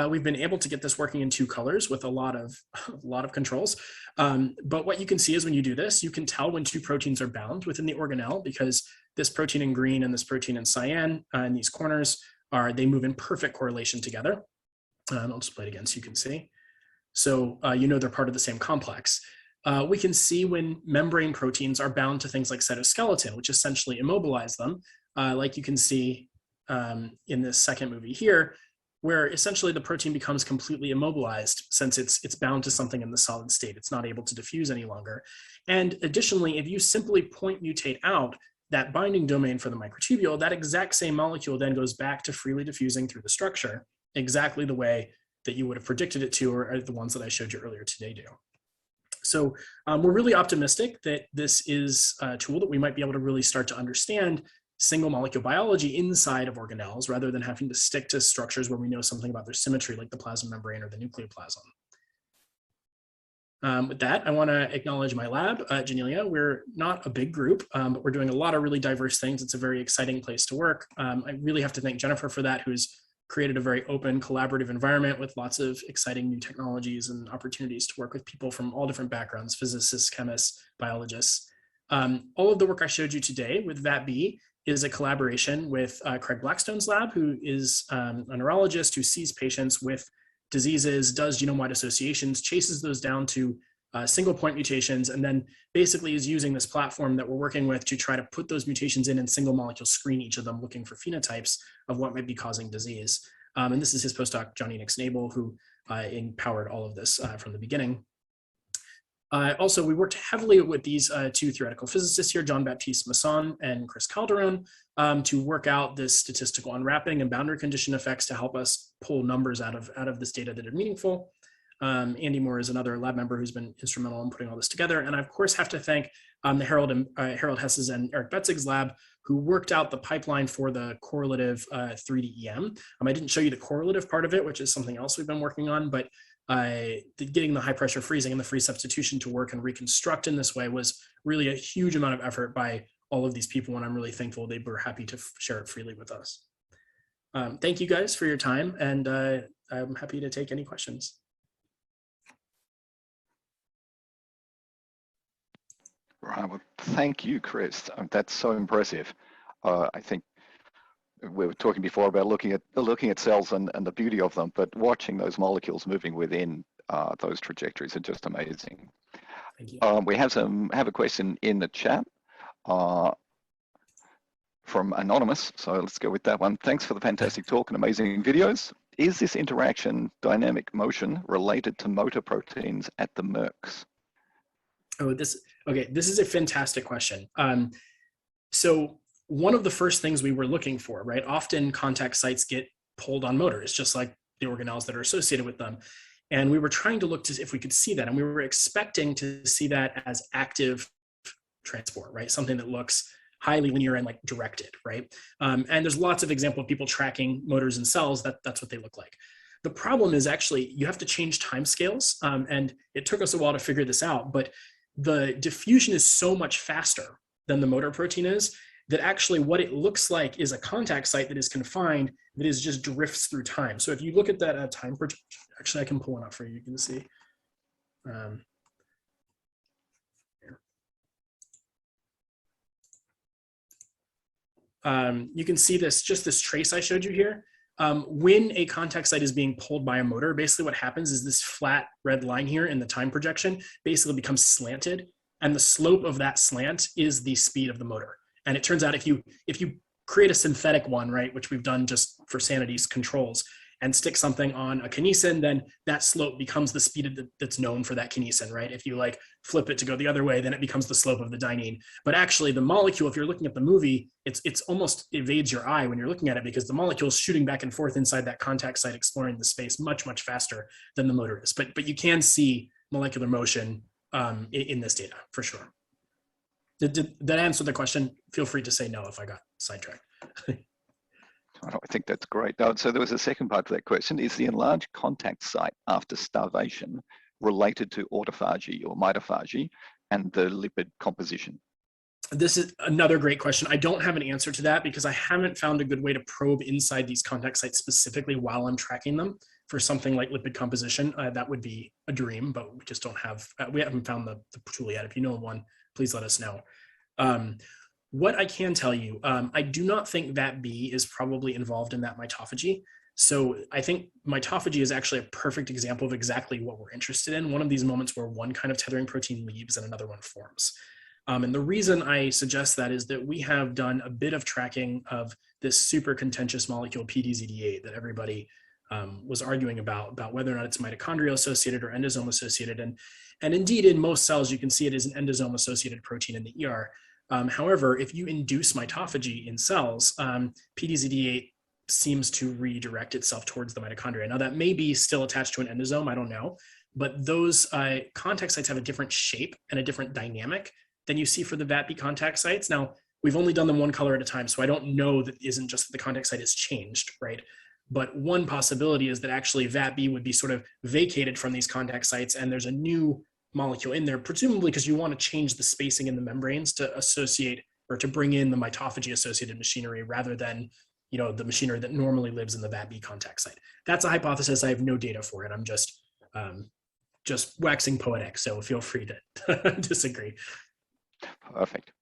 we've been able to get this working in two colors with a lot of controls. But what you can see is when you do this, you can tell when two proteins are bound within the organelle because this protein in green and this protein in cyan in these corners they move in perfect correlation together. I'll just play it again so you can see. So you know they're part of the same complex. We can see when membrane proteins are bound to things like cytoskeleton, which essentially immobilize them, like you can see in this second movie here, where essentially the protein becomes completely immobilized since it's bound to something in the solid state. It's not able to diffuse any longer. And additionally, if you simply point mutate out that binding domain for the microtubule, that exact same molecule then goes back to freely diffusing through the structure, exactly the way that you would have predicted it to, or the ones that I showed you earlier today do. So we're really optimistic that this is a tool that we might be able to really start to understand single molecule biology inside of organelles, rather than having to stick to structures where we know something about their symmetry, like the plasma membrane or the nucleoplasm. With that, I want to acknowledge my lab, Janelia. We're not a big group, but we're doing a lot of really diverse things. It's a very exciting place to work. I really have to thank Jennifer for that, who's created a very open, collaborative environment with lots of exciting new technologies and opportunities to work with people from all different backgrounds, physicists, chemists, biologists. All of the work I showed you today with VATB is a collaboration with Craig Blackstone's lab, who is a neurologist who sees patients with diseases, does genome-wide associations, chases those down to single point mutations, and then basically is using this platform that we're working with to try to put those mutations in and single molecule screen each of them, looking for phenotypes of what might be causing disease. And this is his postdoc, Johnny Nix-Nabel, who empowered all of this from the beginning. Also, we worked heavily with these two theoretical physicists here, Jean-Baptiste Masson and Chris Calderon, to work out this statistical unwrapping and boundary condition effects to help us pull numbers out of this data that are meaningful. Andy Moore is another lab member who's been instrumental in putting all this together. And I, of course, have to thank the Harold Hess's and Eric Betzig's lab, who worked out the pipeline for the correlative 3D EM. I didn't show you the correlative part of it, which is something else we've been working on, but getting the high pressure freezing and the free substitution to work and reconstruct in this way was really a huge amount of effort by all of these people, and I'm really thankful they were happy to share it freely with us. Thank you guys for your time, and I'm happy to take any questions. Right, well, thank you, Chris. That's so impressive. I think we were talking before about looking at cells and the beauty of them, but watching those molecules moving within those trajectories are just amazing. Thank you. We have a question in the chat from Anonymous, so let's go with that one. Thanks for the fantastic talk and amazing videos. Is this interaction dynamic motion related to motor proteins at the Mercs? Oh, this is a fantastic question. So one of the first things we were looking for, right? Often contact sites get pulled on motors, just like the organelles that are associated with them. And we were trying to look to if we could see that. And we were expecting to see that as active transport, right? Something that looks highly linear and like directed, right? And there's lots of examples of people tracking motors in cells. That's what they look like. The problem is actually you have to change timescales. And it took us a while to figure this out, but the diffusion is so much faster than the motor protein is that actually what it looks like is a contact site that is confined, that is just drifts through time. So if you look at that time projection, actually I can pull one up for you, you can see. You can see this trace I showed you here. When a contact site is being pulled by a motor, basically what happens is this flat red line here in the time projection basically becomes slanted, and the slope of that slant is the speed of the motor. And it turns out if you create a synthetic one, right, which we've done just for sanity's controls, and stick something on a kinesin, then that slope becomes the speed that's known for that kinesin, right? If you like flip it to go the other way, then it becomes the slope of the dynein. But actually the molecule, if you're looking at the movie, it's almost evades your eye when you're looking at it, because the molecule is shooting back and forth inside that contact site, exploring the space much, much faster than the motor is. But you can see molecular motion in this data for sure. Did that answer the question? Feel free to say no if I got sidetracked. I think that's great. So there was a second part to that question. Is the enlarged contact site after starvation related to autophagy or mitophagy and the lipid composition? This is another great question. I don't have an answer to that because I haven't found a good way to probe inside these contact sites specifically while I'm tracking them for something like lipid composition. That would be a dream, but we just don't have, we haven't found the tool yet. If you know of one, please let us know. What I can tell you, I do not think that bee is probably involved in that mitophagy. So I think mitophagy is actually a perfect example of exactly what we're interested in. One of these moments where one kind of tethering protein leaves and another one forms. And the reason I suggest that is that we have done a bit of tracking of this super contentious molecule PDZD8 that everybody was arguing about whether or not it's mitochondrial associated or endosome associated. And indeed, in most cells, you can see it is an endosome associated protein in the ER. However, if you induce mitophagy in cells, PDZD8 seems to redirect itself towards the mitochondria. Now, that may be still attached to an endosome, I don't know, but those contact sites have a different shape and a different dynamic than you see for the VATB contact sites. Now, we've only done them one color at a time, so I don't know that isn't just that the contact site is changed, right? But one possibility is that actually VATB would be sort of vacated from these contact sites and there's a new molecule in there, presumably because you want to change the spacing in the membranes to associate or to bring in the mitophagy associated machinery rather than the machinery that normally lives in the VATB contact site. That's a hypothesis. I have no data for it. I'm just waxing poetic, so feel free to disagree. Perfect.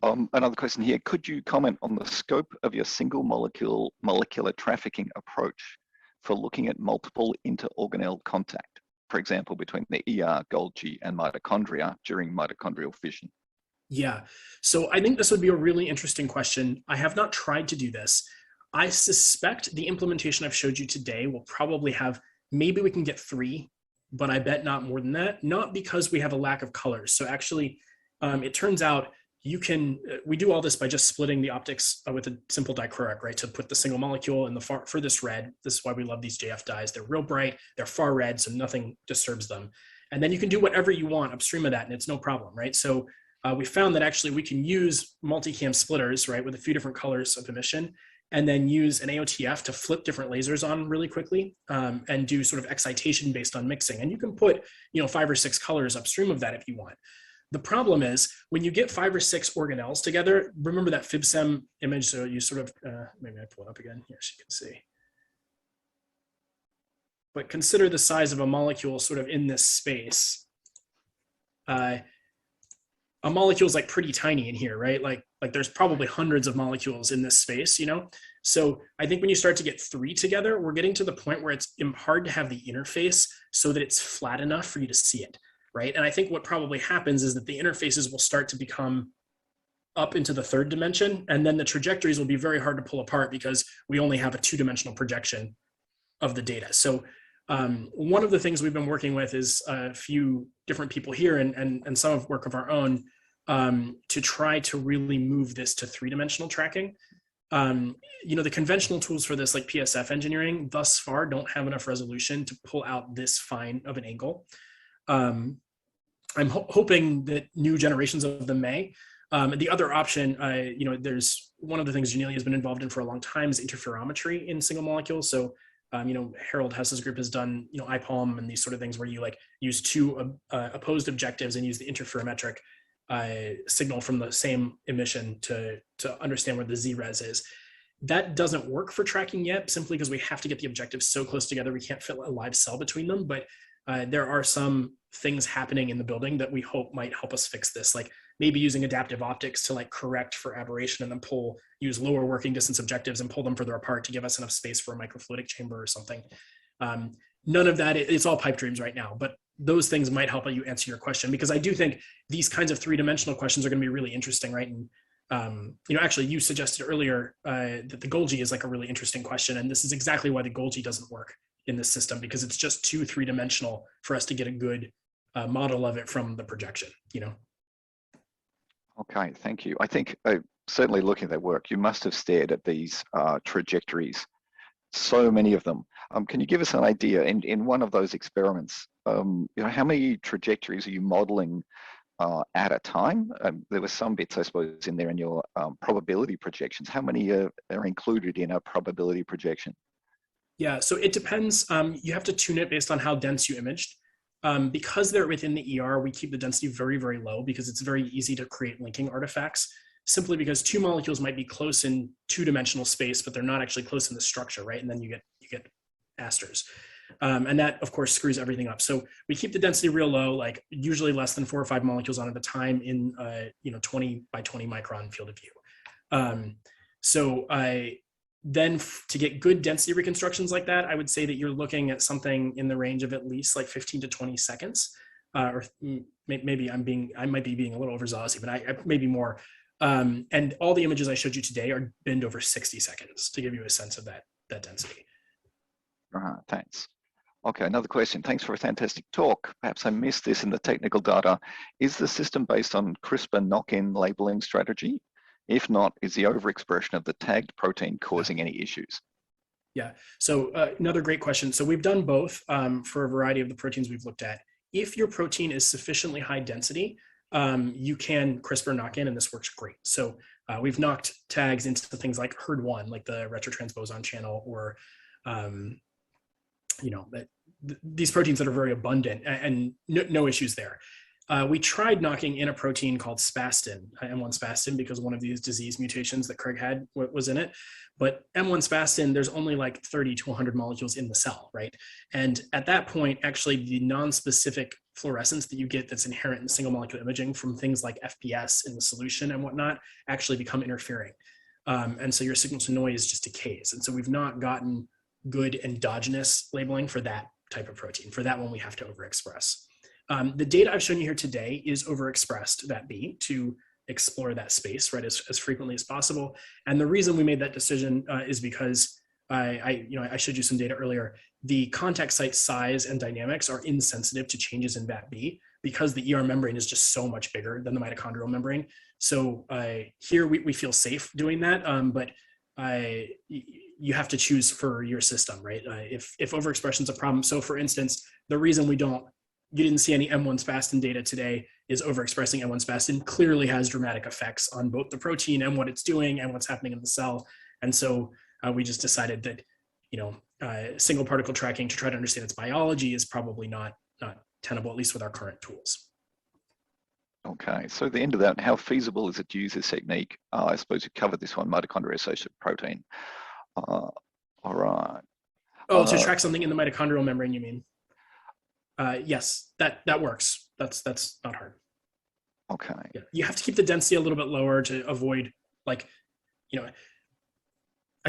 Another question here. Could you comment on the scope of your single molecular trafficking approach for looking at multiple inter-organelle contact, for example, between the ER, Golgi, and mitochondria during mitochondrial fission? Yeah, so I think this would be a really interesting question. I have not tried to do this. I suspect the implementation I've showed you today will probably have, maybe we can get 3, but I bet not more than that, not because we have a lack of colors. So actually, it turns out we do all this by just splitting the optics with a simple dichroic, right? To put the single molecule in the furthest red. This is why we love these JF dyes. They're real bright, they're far red, so nothing disturbs them. And then you can do whatever you want upstream of that and it's no problem, right? So we found that actually we can use multicam splitters, right? With a few different colors of emission and then use an AOTF to flip different lasers on really quickly and do sort of excitation based on mixing. And you can put, 5 or 6 colors upstream of that if you want. The problem is when you get 5 or 6 organelles together, remember that FibSem image, so you sort of, maybe I pull it up again here so you can see. But consider the size of a molecule sort of in this space. A molecule is like pretty tiny in here, right? Like there's probably hundreds of molecules in this space, So I think when you start to get 3 together, we're getting to the point where it's hard to have the interface so that it's flat enough for you to see it, right? And I think what probably happens is that the interfaces will start to become up into the 3rd dimension, and then the trajectories will be very hard to pull apart because we only have a 2-dimensional projection of the data. So one of the things we've been working with is a few different people here and some of work of our own to try to really move this to 3-dimensional tracking. The conventional tools for this, like PSF engineering, thus far don't have enough resolution to pull out this fine of an angle. I'm hoping that new generations of them may. The other option, there's one of the things Janelia has been involved in for a long time is interferometry in single molecules. So Harold Hess's group has done, IPALM and these sort of things where you use 2 opposed objectives and use the interferometric signal from the same emission to understand where the Z-res is. That doesn't work for tracking yet, simply because we have to get the objectives so close together, we can't fit a live cell between them. But there are some things happening in the building that we hope might help us fix this, like maybe using adaptive optics to correct for aberration and then use lower working distance objectives and pull them further apart to give us enough space for a microfluidic chamber or something. None of that, it's all pipe dreams right now, but those things might help you answer your question, because I do think these kinds of 3-dimensional questions are going to be really interesting, right? And actually you suggested earlier that the Golgi is a really interesting question, and this is exactly why the Golgi doesn't work in this system, because it's just too 3-dimensional for us to get a good model of it from the projection, Okay, thank you. I think certainly looking at their work, you must have stared at these trajectories, so many of them. Can you give us an idea in one of those experiments, how many trajectories are you modeling at a time? There were some bits, I suppose, in there in your probability projections. How many are included in a probability projection? Yeah, so it depends. You have to tune it based on how dense you imaged. Because they're within the ER, we keep the density very, very low because it's very easy to create linking artifacts, simply because 2 molecules might be close in 2-dimensional space, but they're not actually close in the structure, right? And then you get asters. And that, of course, screws everything up. So we keep the density real low, usually less than 4 or 5 molecules on at a time in 20 by 20 micron field of view. then to get good density reconstructions like that, I would say that you're looking at something in the range of at least like 15 to 20 seconds. Or maybe I might be being a little overzealous, but maybe more. And all the images I showed you today are binned over 60 seconds to give you a sense of that density. Thanks. Okay, another question. Thanks for a fantastic talk. Perhaps I missed this in the technical data. Is the system based on CRISPR knock-in labeling strategy? If not, is the overexpression of the tagged protein causing any issues? Yeah, so another great question. So we've done both for a variety of the proteins we've looked at. If your protein is sufficiently high density, you can CRISPR knock-in, and this works great. So we've knocked tags into things like HERD1, like the retrotransposon channel, or these proteins that are very abundant, and no issues there. We tried knocking in a protein called spastin, M1 spastin, because one of these disease mutations that Craig had was in it. But M1 spastin, there's only like 30 to 100 molecules in the cell, right? And at that point, actually, the non-specific fluorescence that you get that's inherent in single molecule imaging from things like FPS in the solution and whatnot actually become interfering. And so your signal to noise just decays. And so we've not gotten good endogenous labeling for that type of protein. For that one, we have to overexpress. The data I've shown you here today is overexpressed, that B, to explore that space, right, as frequently as possible. And the reason we made that decision is because I showed you some data earlier. The contact site size and dynamics are insensitive to changes in VAT-B because the ER membrane is just so much bigger than the mitochondrial membrane. So here we feel safe doing that, but you have to choose for your system, right? If overexpression is a problem. So for instance, the reason you didn't see any M1 spastin data today is overexpressing M1 spastin clearly has dramatic effects on both the protein and what it's doing and what's happening in the cell. And so we just decided that, single particle tracking to try to understand its biology is probably not tenable, at least with our current tools. Okay, so the end of that, how feasible is it to use this technique? I suppose you covered this one, mitochondria-associated protein. All right. Oh, to track something in the mitochondrial membrane, you mean? Yes, that works. That's not hard. Okay. Yeah. You have to keep the density a little bit lower to avoid, I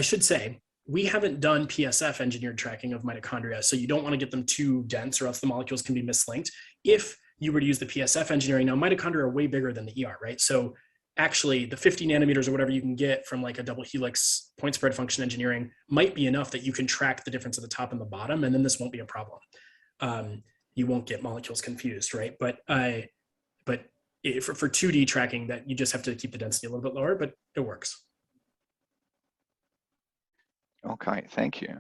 should say, we haven't done PSF engineered tracking of mitochondria, so you don't want to get them too dense or else the molecules can be mislinked. If you were to use the PSF engineering, now mitochondria are way bigger than the ER, right? So actually the 50 nanometers or whatever you can get from like a double helix point spread function engineering might be enough that you can track the difference at the top and the bottom, and then this won't be a problem. You won't get molecules confused, right? But for 2D tracking, that you just have to keep the density a little bit lower, but it works. Okay, thank you.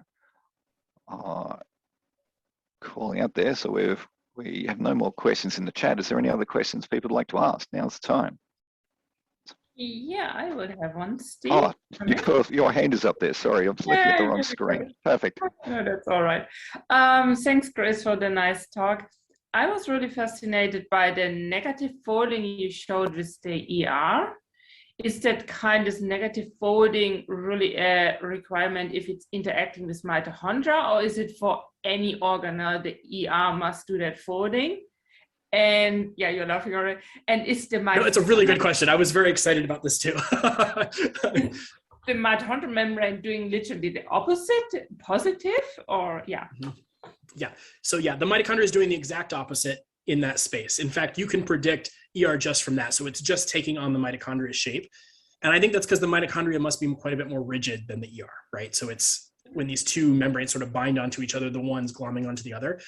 Calling out there, so we have no more questions in the chat. Is there any other questions people would like to ask? Now's the time. Yeah, I would have one, Steve. Oh, your hand is up there. Sorry, I'm looking at the wrong screen. Perfect. No, that's all right. Thanks, Chris, for the nice talk. I was really fascinated by the negative folding you showed with the ER. Is that kind of negative folding really a requirement if it's interacting with mitochondria, or is it for any organelle the ER must do that folding? And yeah, you're laughing already. And is the mitochondria... No, it's a really good question. I was very excited about this too. The mitochondrial membrane doing literally the opposite, positive, or yeah? Yeah. So yeah, the mitochondria is doing the exact opposite in that space. In fact, you can predict ER just from that. So it's just taking on the mitochondria shape. And I think that's because the mitochondria must be quite a bit more rigid than the ER, right? So it's when these two membranes sort of bind onto each other, the one's glomming onto the other.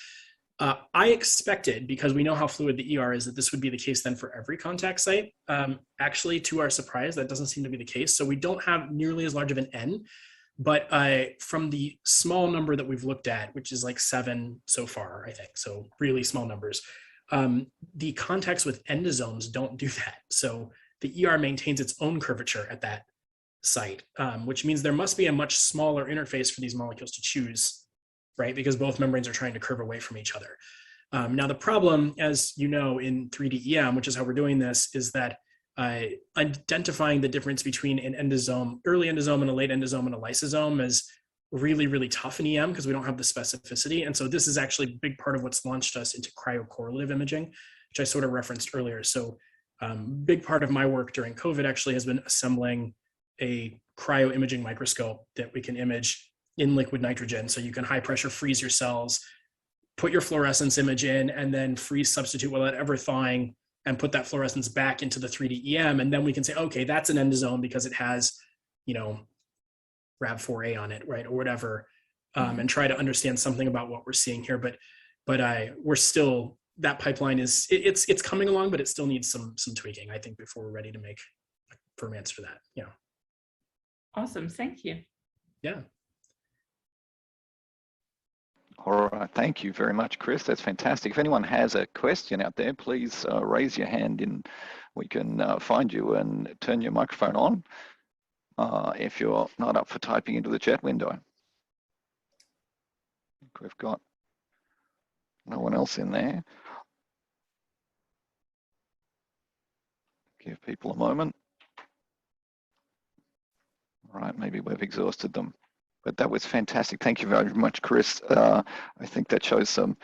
I expected, because we know how fluid the ER is, that this would be the case then for every contact site. Actually, to our surprise, that doesn't seem to be the case. So we don't have nearly as large of an N, but from the small number that we've looked at, which is like 7 so far, I think, so really small numbers, the contacts with endosomes don't do that. So the ER maintains its own curvature at that site, which means there must be a much smaller interface for these molecules to choose, right? Because both membranes are trying to curve away from each other. Now the problem, as you know, in 3D EM, which is how we're doing this, is that identifying the difference between an endosome, early endosome and a late endosome and a lysosome is really, really tough in EM because we don't have the specificity. And so this is actually a big part of what's launched us into cryo-correlative imaging, which I sort of referenced earlier. So big part of my work during COVID actually has been assembling a cryo-imaging microscope that we can image in liquid nitrogen. So you can high pressure freeze your cells, put your fluorescence image in, and then freeze substitute without ever thawing and put that fluorescence back into the 3D EM. And then we can say, okay, that's an endosome because it has, you know, RAB4A on it, right? Or whatever, and try to understand something about what we're seeing here. But we're still, that pipeline is, it's coming along, but it still needs some tweaking, I think, before we're ready to make a firm answer to that. Yeah. Awesome, thank you. Yeah. All right, thank you very much, Chris. That's fantastic. If anyone has a question out there, please raise your hand and we can find you and turn your microphone on if you're not up for typing into the chat window. I think we've got no one else in there. Give people a moment. All right, maybe we've exhausted them. But that was fantastic. Thank you very much, Chris. I think that shows some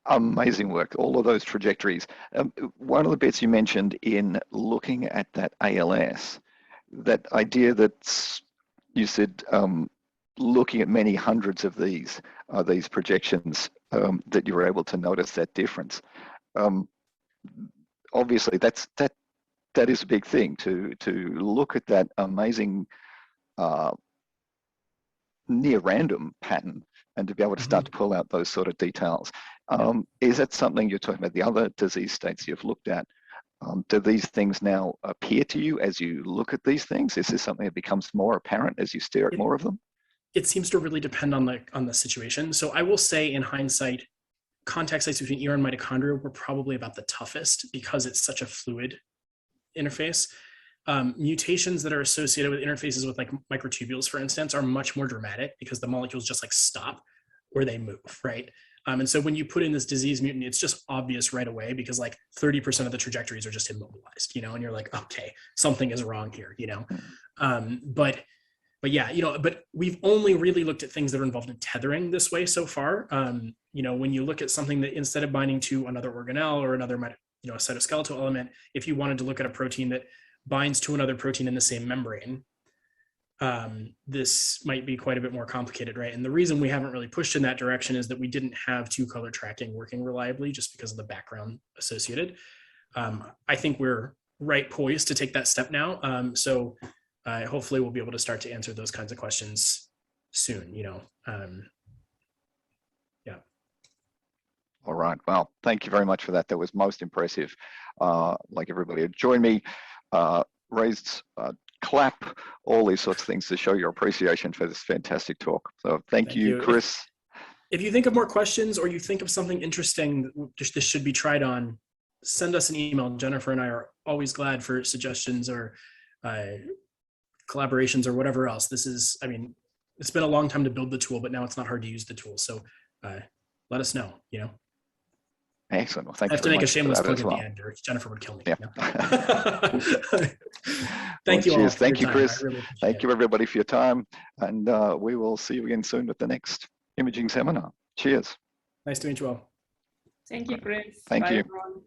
amazing work, all of those trajectories. One of the bits you mentioned in looking at that ALS, that idea that you said looking at many hundreds of these projections, that you were able to notice that difference. Obviously, that is a big thing to look at that amazing near random pattern and to be able to start to pull out those sort of details. Is that something you're talking about, the other disease states you've looked at? Do these things now appear to you as you look at these things? Is this something that becomes more apparent as you stare at more of them? It seems to really depend on the situation. So I will say in hindsight, contact sites between ER and mitochondria were probably about the toughest because it's such a fluid interface. Mutations that are associated with interfaces with like microtubules, for instance, are much more dramatic because the molecules just like stop where they move, right? And so when you put in this disease mutant, it's just obvious right away because like 30% of the trajectories are just immobilized, you know, and you're like, okay, something is wrong here, you know? But yeah, you know, but we've only really looked at things that are involved in tethering this way so far. You know, when you look at something that instead of binding to another organelle or another, you know, a cytoskeletal element, if you wanted to look at a protein that binds to another protein in the same membrane, this might be quite a bit more complicated, right? And the reason we haven't really pushed in that direction is that we didn't have two-color tracking working reliably just because of the background associated. I think we're right poised to take that step now. So hopefully we'll be able to start to answer those kinds of questions soon, you know. Yeah. All right, well, thank you very much for that. That was most impressive. Like everybody had joined me, raised, clap, all these sorts of things to show your appreciation for this fantastic talk. So thank you, Chris. If you think of more questions or you think of something interesting that this should be tried on, send us an email. Jennifer and I are always glad for suggestions or collaborations or whatever else. This is, I mean, it's been a long time to build the tool, but now it's not hard to use the tool. So let us know, you know. Excellent. Well, thank you. I have to make a shameless plug at the end, or Jennifer would kill me. Yeah. You know? Thank you all. Cheers. Thank you, Chris. Really thank you, everybody, for your time. And we will see you again soon at the next imaging seminar. Cheers. Nice to meet you all. Thank you, Chris. Thank Bye, you. everyone.